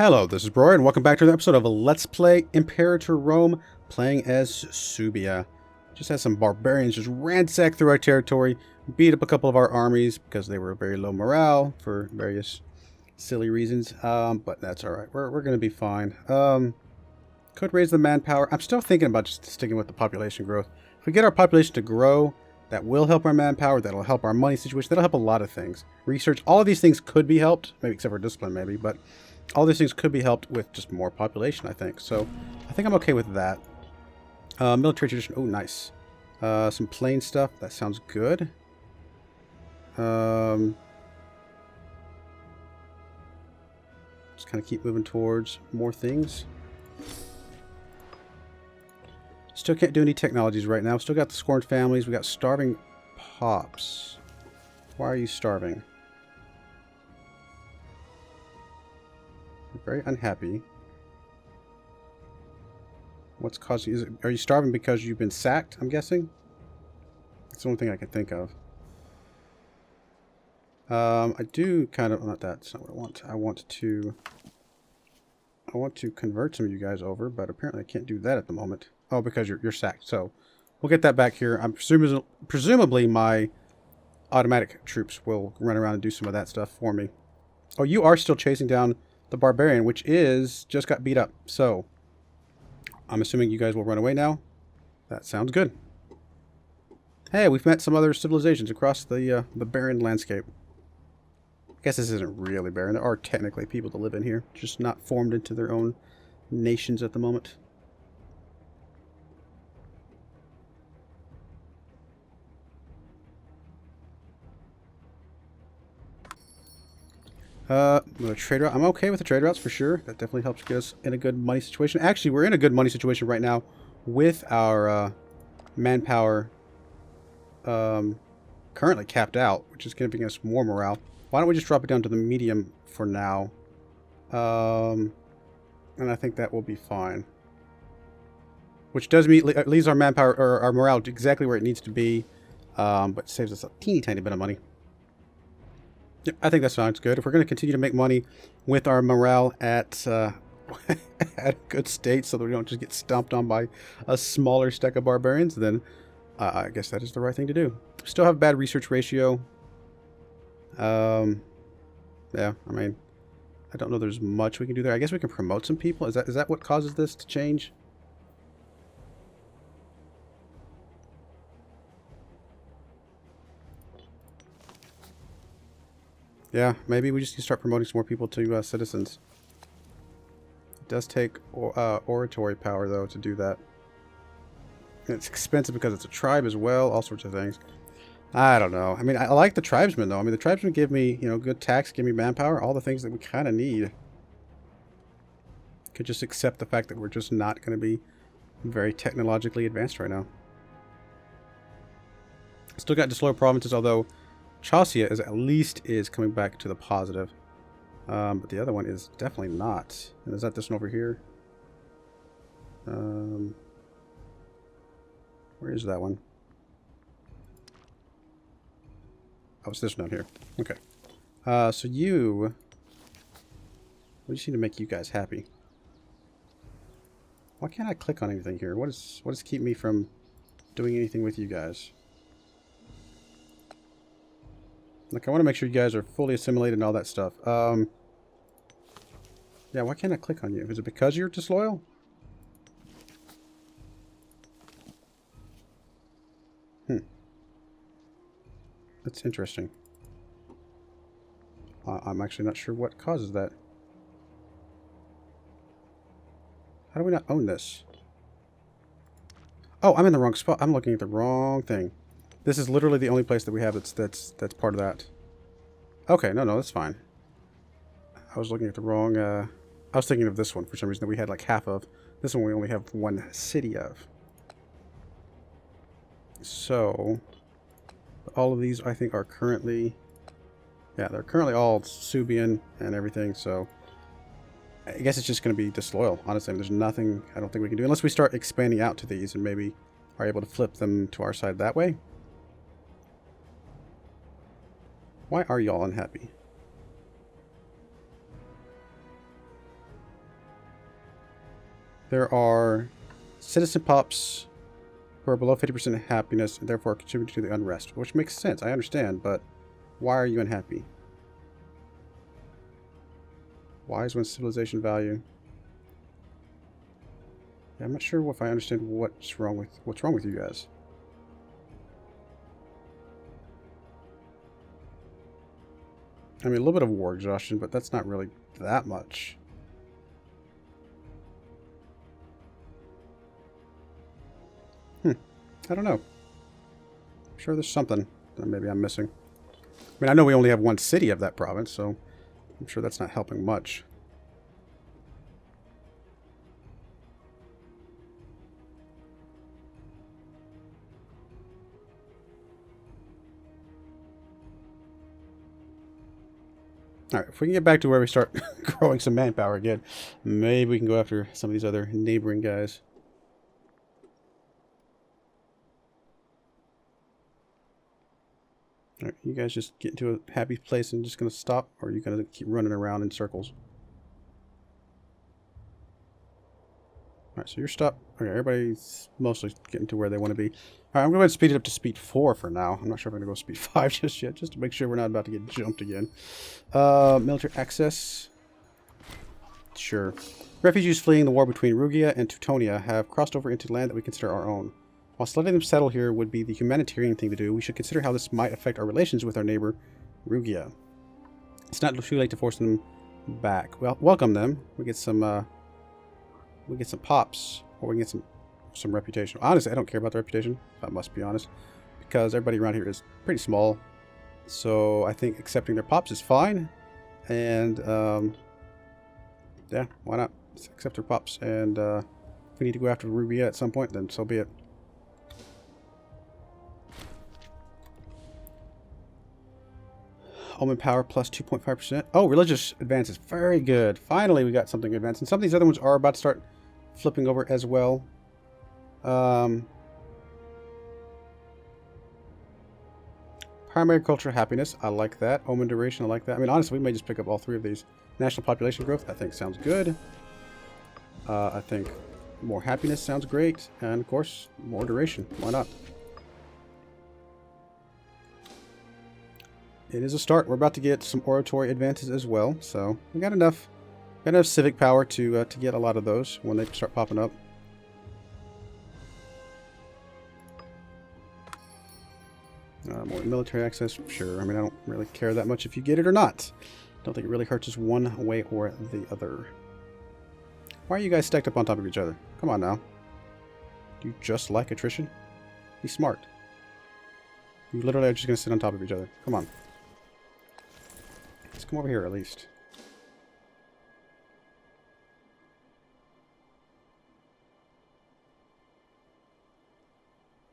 Hello, this is Broyar, and welcome back to another episode of Let's Play Imperator Rome, playing as Subia. Just had some barbarians just ransack through our territory, beat up a couple of our armies because they were very low morale for various silly reasons, but that's alright. We're going to be fine. Could raise the manpower. I'm still thinking about just sticking with the population growth. If we get our population to grow, that will help our manpower, that'll help our money situation, that'll help a lot of things. Research, all of these things could be helped, maybe except for discipline maybe, but all these things could be helped with just more population, I think. So, I think I'm okay with that. Military tradition. Oh, nice. Some plain stuff. That sounds good. Just kind of keep moving towards more things. Still can't do any technologies right now. Still got the scorned families. We got starving pops. Why are you starving? Very unhappy. What's causing you? Are you starving because you've been sacked, I'm guessing? That's the only thing I can think of. I do kind of... Not that. That's not what I want. I want to convert some of you guys over, but apparently I can't do that at the moment. Oh, because you're sacked. So, we'll get that back here. I'm presumably my automatic troops will run around and do some of that stuff for me. Oh, you are still chasing down the barbarian, which is just got beat up. So, I'm assuming you guys will run away now. That sounds good. Hey, we've met some other civilizations across the barren landscape. I guess this isn't really barren. There are technically people that live in here, just not formed into their own nations at the moment. With a trade route. I'm okay with the trade routes for sure. That definitely helps get us in a good money situation. Actually, we're in a good money situation right now with our manpower currently capped out, which is giving us more morale. Why don't we just drop it down to the medium for now? And I think that will be fine. Which does leaves our manpower or our morale exactly where it needs to be, but saves us a teeny tiny bit of money. Yep, I think that sounds good. If we're going to continue to make money with our morale at at a good state so that we don't just get stomped on by a smaller stack of barbarians, then I guess that is the right thing to do. Still have bad research ratio. Yeah, I mean, I don't know there's much we can do there. I guess we can promote some people. Is that what causes this to change? Yeah, maybe we just need to start promoting some more people to citizens. It does take oratory power, though, to do that. And it's expensive because it's a tribe as well, all sorts of things. I don't know. I mean, I like the tribesmen, though. I mean, the tribesmen give me, you know, good tax, give me manpower, all the things that we kind of need. Could just accept the fact that we're just not going to be very technologically advanced right now. Still got disloyal provinces, although Chaucia is at least coming back to the positive. But the other one is definitely not. And is that this one over here? Where is that one? Oh, it's this one down here. Okay. So you... We just need to make you guys happy. Why can't I click on anything here? What is keeping me from doing anything with you guys? Look, I want to make sure you guys are fully assimilated and all that stuff. Yeah, why can't I click on you? Is it because you're disloyal? That's interesting. I'm actually not sure what causes that. How do we not own this? Oh, I'm in the wrong spot. I'm looking at the wrong thing. This is literally the only place that we have that's part of that. Okay, no, that's fine. I was looking at the wrong... I was thinking of this one for some reason that we had like half of. This one we only have one city of. So, all of these I think are currently... Yeah, they're currently all Subian and everything, so... I guess it's just going to be disloyal, honestly. There's nothing I don't think we can do unless we start expanding out to these and maybe are able to flip them to our side that way. Why are y'all unhappy? There are citizen pops who are below 50% happiness and therefore contribute to the unrest, which makes sense. I understand, but why are you unhappy? Why is one civilization value? Yeah, I'm not sure if I understand what's wrong with you guys. I mean, a little bit of war exhaustion, but that's not really that much. I don't know. I'm sure there's something that maybe I'm missing. I mean, I know we only have one city of that province, so I'm sure that's not helping much. Alright, if we can get back to where we start growing some manpower again, maybe we can go after some of these other neighboring guys. Alright, you guys just get into a happy place and just going to stop? Or are you going to keep running around in circles? Alright, so you're stopped. Okay, everybody's mostly getting to where they want to be. Alright, I'm going to speed it up to speed 4 for now. I'm not sure if I'm going to go speed 5 just yet, just to make sure we're not about to get jumped again. Military access. Sure. Refugees fleeing the war between Rugia and Teutonia have crossed over into land that we consider our own. Whilst letting them settle here would be the humanitarian thing to do, we should consider how this might affect our relations with our neighbor, Rugia. It's not too late to force them back. Well, welcome them. We get some pops, or we can get some reputation. Honestly, I don't care about the reputation, if I must be honest, because everybody around here is pretty small. So I think accepting their pops is fine, and yeah, why not? Let's accept their pops, and if we need to go after Rugia at some point, then so be it. Omen power plus 2.5%. Oh, religious advances. Very good. Finally, we got something advanced. And some of these other ones are about to start flipping over as well. Primary culture happiness. I like that. Omen duration. I like that. I mean, honestly, we may just pick up all 3 of these. National population growth. I think sounds good. I think more happiness sounds great. And, of course, more duration. Why not? It is a start. We're about to get some oratory advances as well, so we got enough civic power to get a lot of those when they start popping up. More military access, sure. I mean, I don't really care that much if you get it or not. Don't think it really hurts us one way or the other. Why are you guys stacked up on top of each other? Come on now. Do you just like attrition? Be smart. You literally are just going to sit on top of each other. Come on. Let's come over here at least.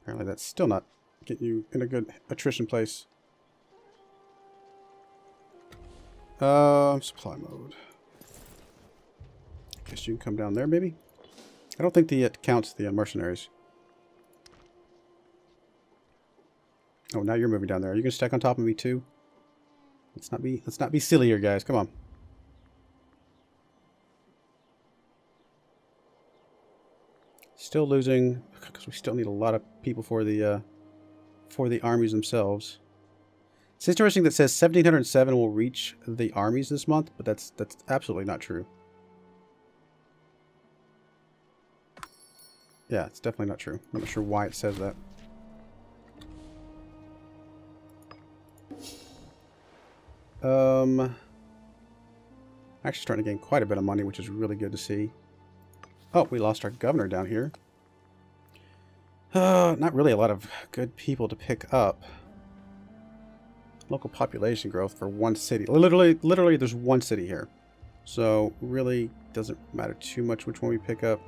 Apparently that's still not getting you in a good attrition place. Supply mode. Guess you can come down there maybe? I don't think it counts the mercenaries. Oh, now you're moving down there. Are you going to stack on top of me too? Let's not be silly here, guys. Come on. Still losing because we still need a lot of people for the armies themselves. It's interesting that says 1707 will reach the armies this month, but that's absolutely not true. Yeah, it's definitely not true. I'm not sure why it says that. Actually starting to gain quite a bit of money, which is really good to see. Oh, we lost our governor down here. Not really a lot of good people to pick up. Local population growth for one city. Literally there's one city here. So, really doesn't matter too much which one we pick up.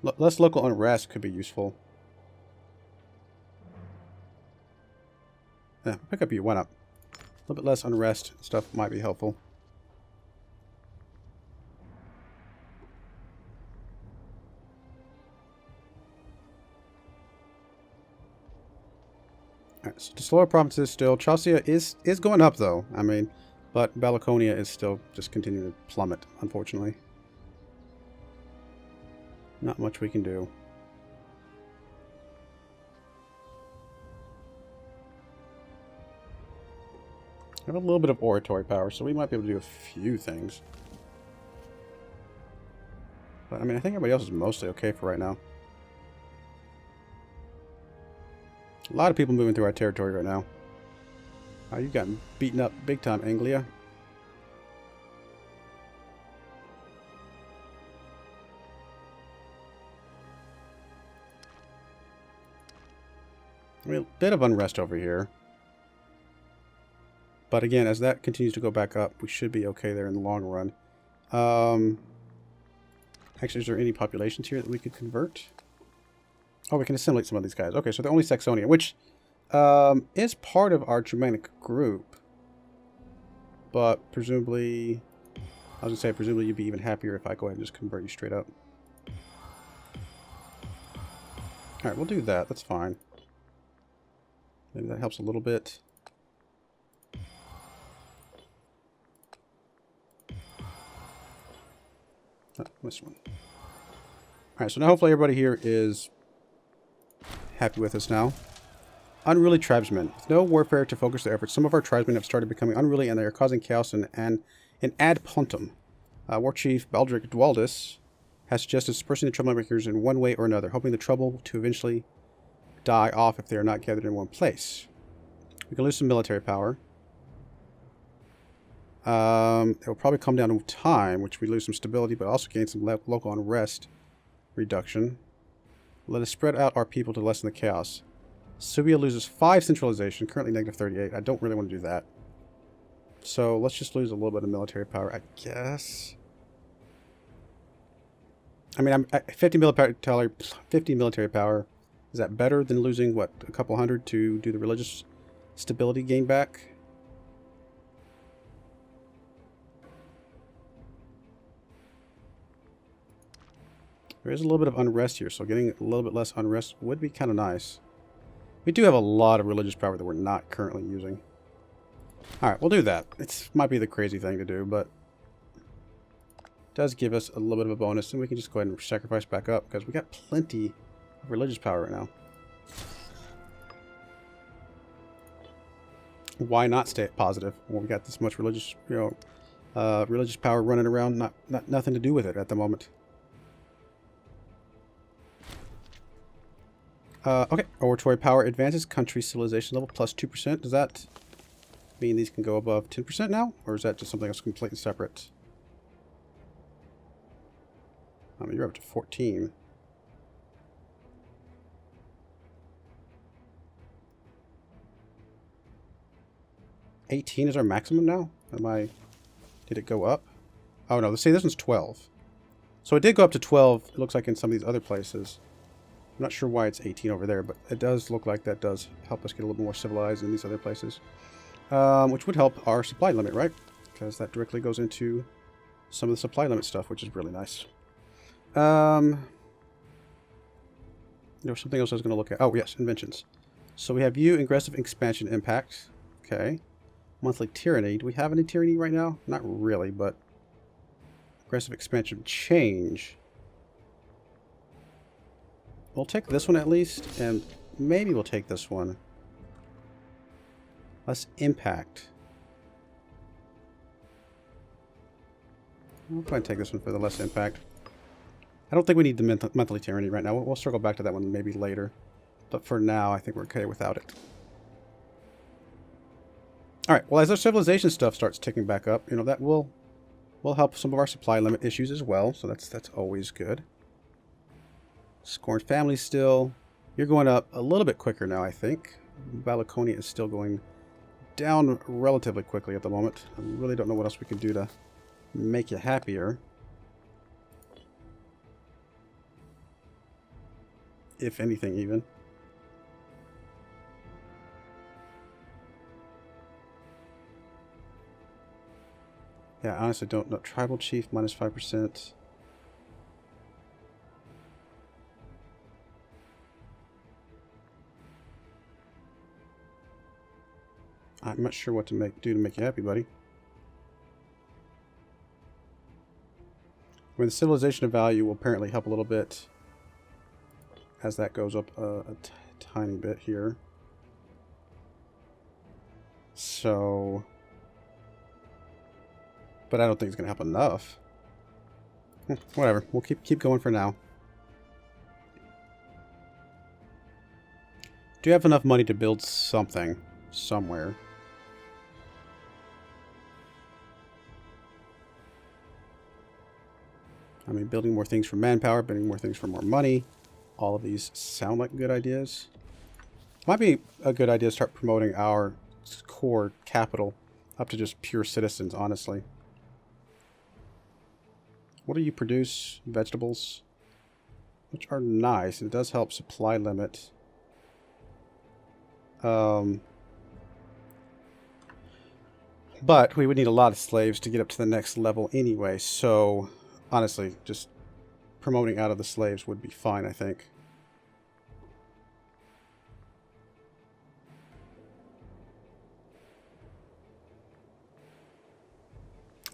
Less local unrest could be useful. Yeah, pick up you, why not? A little bit less unrest stuff might be helpful. Alright, so the slower provinces still. Chaucia is going up though. I mean, but Balaconia is still just continuing to plummet, unfortunately. Not much we can do. I have a little bit of oratory power, so we might be able to do a few things. But, I mean, I think everybody else is mostly okay for right now. A lot of people moving through our territory right now. Oh, you've gotten beaten up big time, Anglia. I mean, a bit of unrest over here. But again, as that continues to go back up, we should be okay there in the long run. Actually, is there any populations here that we could convert? Oh, we can assimilate some of these guys. Okay, so they're only Saxonia, which is part of our Germanic group. But presumably, I was going to say, presumably you'd be even happier if I go ahead and just convert you straight up. Alright, we'll do that. That's fine. Maybe that helps a little bit. Oh, this one. Alright, so now hopefully everybody here is happy with us now. Unruly tribesmen. With no warfare to focus their efforts, some of our tribesmen have started becoming unruly and they are causing chaos in Ad Pontum. War Chief Baldric Dwaldis has suggested dispersing the troublemakers in one way or another, hoping the trouble to eventually die off if they are not gathered in one place. We can lose some military power. It will probably come down to time, which we lose some stability, but also gain some local unrest reduction. Let us spread out our people to lessen the chaos. Subia loses 5 centralization, currently negative 38. I don't really want to do that. So let's just lose a little bit of military power, I guess. I mean, I'm at 50 military power. Is that better than losing, what, a couple hundred to do the religious stability gain back? There is a little bit of unrest here, so getting a little bit less unrest would be kind of nice. We do have a lot of religious power that we're not currently using. Alright, we'll do that. It might be the crazy thing to do, but it does give us a little bit of a bonus, and we can just go ahead and sacrifice back up, because we got plenty of religious power right now. Why not stay positive when we got this much religious, religious power running around, nothing to do with it at the moment. Okay, oratory power advances, country civilization level plus 2%. Does that mean these can go above 10% now? Or is that just something else completely separate? I mean, you're up to 14. $18 is our maximum now? Did it go up? Oh no, see, this one's 12. So it did go up to 12, it looks like in some of these other places. I'm not sure why it's 18 over there, but it does look like that does help us get a little more civilized in these other places. Which would help our supply limit, right? Because that directly goes into some of the supply limit stuff, which is really nice. There was something else I was going to look at. Oh, yes, inventions. So we have aggressive expansion impact. Okay. Monthly tyranny. Do we have any tyranny right now? Not really, but aggressive expansion change. We'll take this one at least, and maybe we'll take this one. Less impact. I'll go ahead and take this one for the less impact. I don't think we need the monthly tyranny right now. We'll circle back to that one maybe later. But for now, I think we're okay without it. Alright, well, as our civilization stuff starts ticking back up, that will help some of our supply limit issues as well. So that's always good. Scorned family still. You're going up a little bit quicker now, I think. Balaconia is still going down relatively quickly at the moment. I really don't know what else we can do to make you happier. If anything, even. Yeah, I honestly don't know. Tribal Chief, minus 5%. I'm not sure what to do to make you happy, buddy. mean, the civilization value will apparently help a little bit as that goes up a tiny bit here. So, but I don't think it's going to help enough. Whatever, we'll keep going for now. Do you have enough money to build something somewhere? I mean, building more things for manpower, building more things for more money. All of these sound like good ideas. Might be a good idea to start promoting our core capital up to just pure citizens, honestly. What do you produce? Vegetables, which are nice, and it does help supply limit. But we would need a lot of slaves to get up to the next level anyway, so honestly, just promoting out of the slaves would be fine, I think.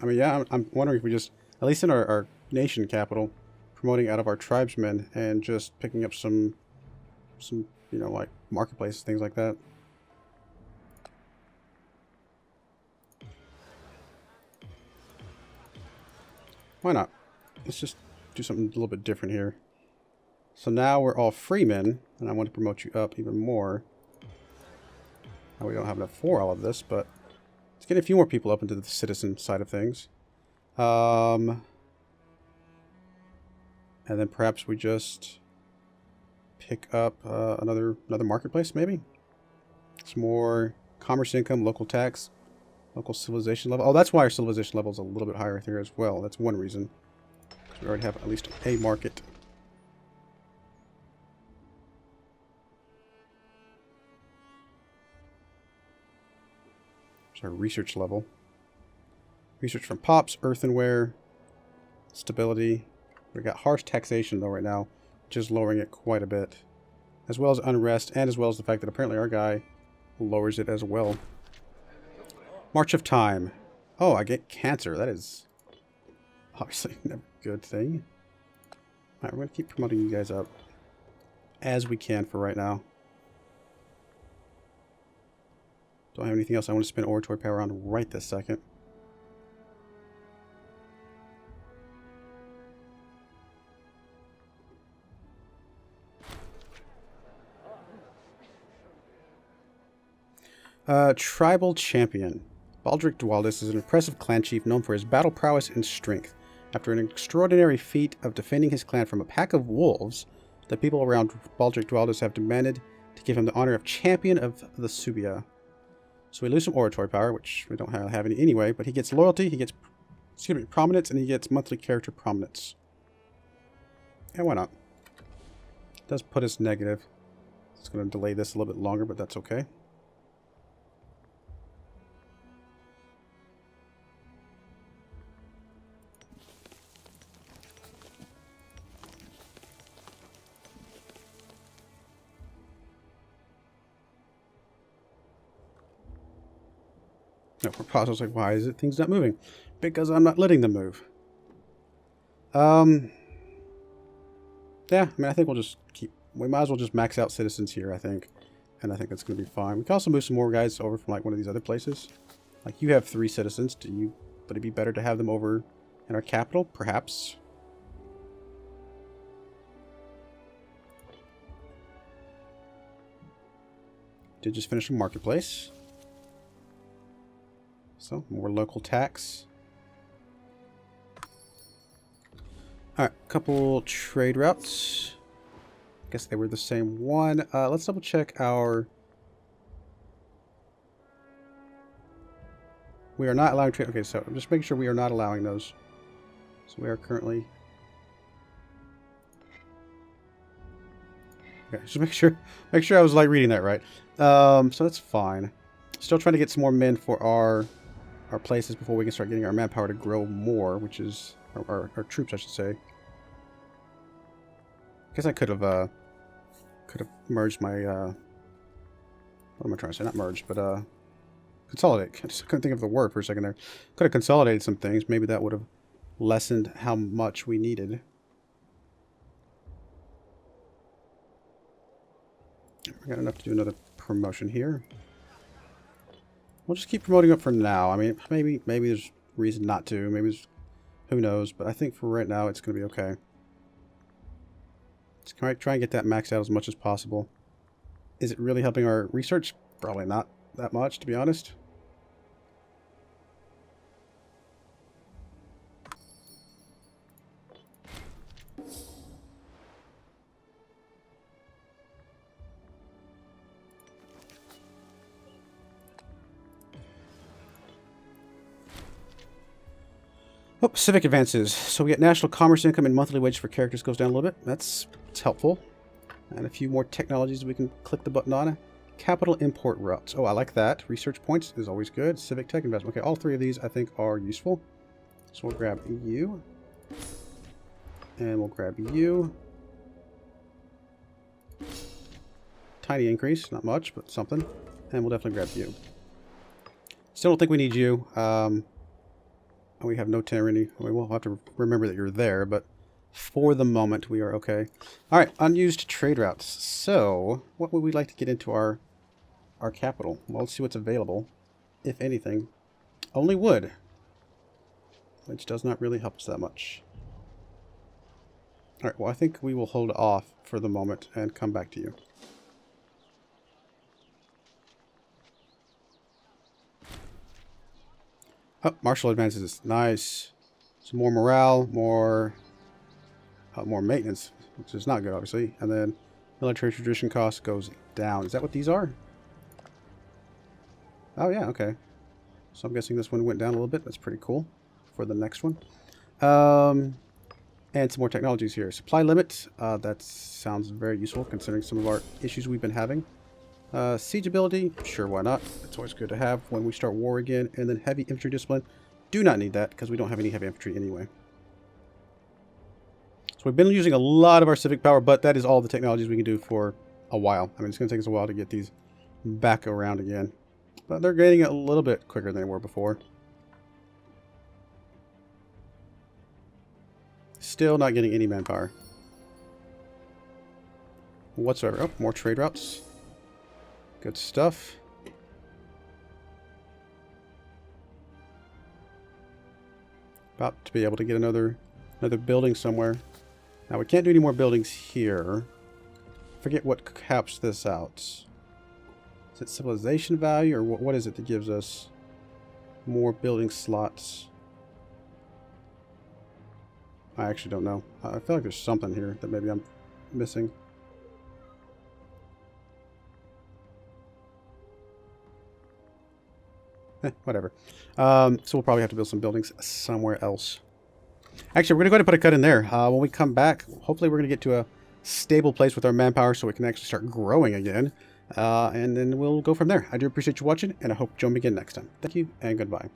I mean, yeah, I'm wondering if we just, at least in our nation capital, promoting out of our tribesmen and just picking up some, you know, like marketplaces, things like that. Why not? Let's just do something a little bit different here. So now we're all freemen, and I want to promote you up even more. Now we don't have enough for all of this, but let's get a few more people up into the citizen side of things. And then perhaps we just pick up another marketplace, maybe? Some more commerce income, local tax, local civilization level. Oh, that's why our civilization level is a little bit higher here as well. That's one reason. We already have at least a market. There's our research level. Research from pops, earthenware, stability. We've got harsh taxation though right now, which is lowering it quite a bit. As well as unrest, and as well as the fact that apparently our guy lowers it as well. March of Time. Oh, I get cancer. That is obviously never a good thing. Alright, we're going to keep promoting you guys up as we can for right now. Don't have anything else I want to spend oratory power on right this second. Tribal Champion. Baldric Dwaldis is an impressive clan chief known for his battle prowess and strength. After an extraordinary feat of defending his clan from a pack of wolves, the people around Baldric Dwaldis have demanded to give him the honor of Champion of the Subia. So we lose some oratory power, which we don't have any anyway, but he gets loyalty, he gets prominence, and he gets monthly character prominence. And why not? It does put us negative. It's going to delay this a little bit longer, but that's okay. No, for pause, I was like, why is it things not moving? Because I'm not letting them move. Yeah, I mean, I think we'll just keep... We might as well just max out citizens here, I think. And I think that's going to be fine. We can also move some more guys over from, like, one of these other places. Like, you have 3 citizens. Would it be better to have them over in our capital? Perhaps. Did just finish a marketplace. So, more local tax. Alright, couple trade routes. Guess they were the same one. Let's double check our... We are not allowing trade... Okay, so I'm just making sure we are not allowing those. So we are currently... Okay, just make sure I was like reading that right. So that's fine. Still trying to get some more men for our places before we can start getting our manpower to grow more, which is our troops, I should say. I guess I could have merged my what am I trying to say? Not merged, but consolidate. I just couldn't think of the word for a second there. Could have consolidated some things. Maybe that would have lessened how much we needed. We got enough to do another promotion here. We'll just keep promoting up for now. I mean, maybe there's reason not to. Maybe there's, who knows. But I think for right now, it's going to be okay. Let's try and get that maxed out as much as possible. Is it really helping our research? Probably not that much, to be honest. Oh, civic advances. So we get national commerce income and monthly wage for characters goes down a little bit. It's helpful. And a few more technologies we can click the button on. Capital import routes. Oh, I like that. Research points is always good. Civic tech investment. Okay, all three of these I think are useful. So we'll grab you. And we'll grab you. Tiny increase. Not much, but something. And we'll definitely grab you. Still don't think we need you. We have no tyranny. We will have to remember that you're there, but for the moment, we are okay. All right, unused trade routes. So, what would we like to get into our capital? Well, let's see what's available, if anything. Only wood, which does not really help us that much. All right, well, I think we will hold off for the moment and come back to you. Oh, martial advances. Nice. Some more morale, more maintenance, which is not good, obviously. And then military tradition cost goes down. Is that what these are? Oh, yeah, okay. So I'm guessing this one went down a little bit. That's pretty cool for the next one. And some more technologies here. Supply limit. That sounds very useful considering some of our issues we've been having. Siege ability, sure, why not? It's always good to have when we start war again. And then heavy infantry discipline. Do not need that because we don't have any heavy infantry anyway. So we've been using a lot of our civic power, but that is all the technologies we can do for a while. I mean, it's going to take us a while to get these back around again. But they're getting a little bit quicker than they were before. Still not getting any manpower whatsoever. Oh, more trade routes. Good stuff. About to be able to get another building somewhere. Now we can't do any more buildings here. Forget what caps this out. Is it civilization value or what is it that gives us more building slots? I actually don't know. I feel like there's something here that maybe I'm missing. Whatever. So we'll probably have to build some buildings somewhere else. Actually, we're going to go ahead and put a cut in there. When we come back, hopefully we're going to get to a stable place with our manpower so we can actually start growing again. And then we'll go from there. I do appreciate you watching, and I hope you join me again next time. Thank you, and goodbye.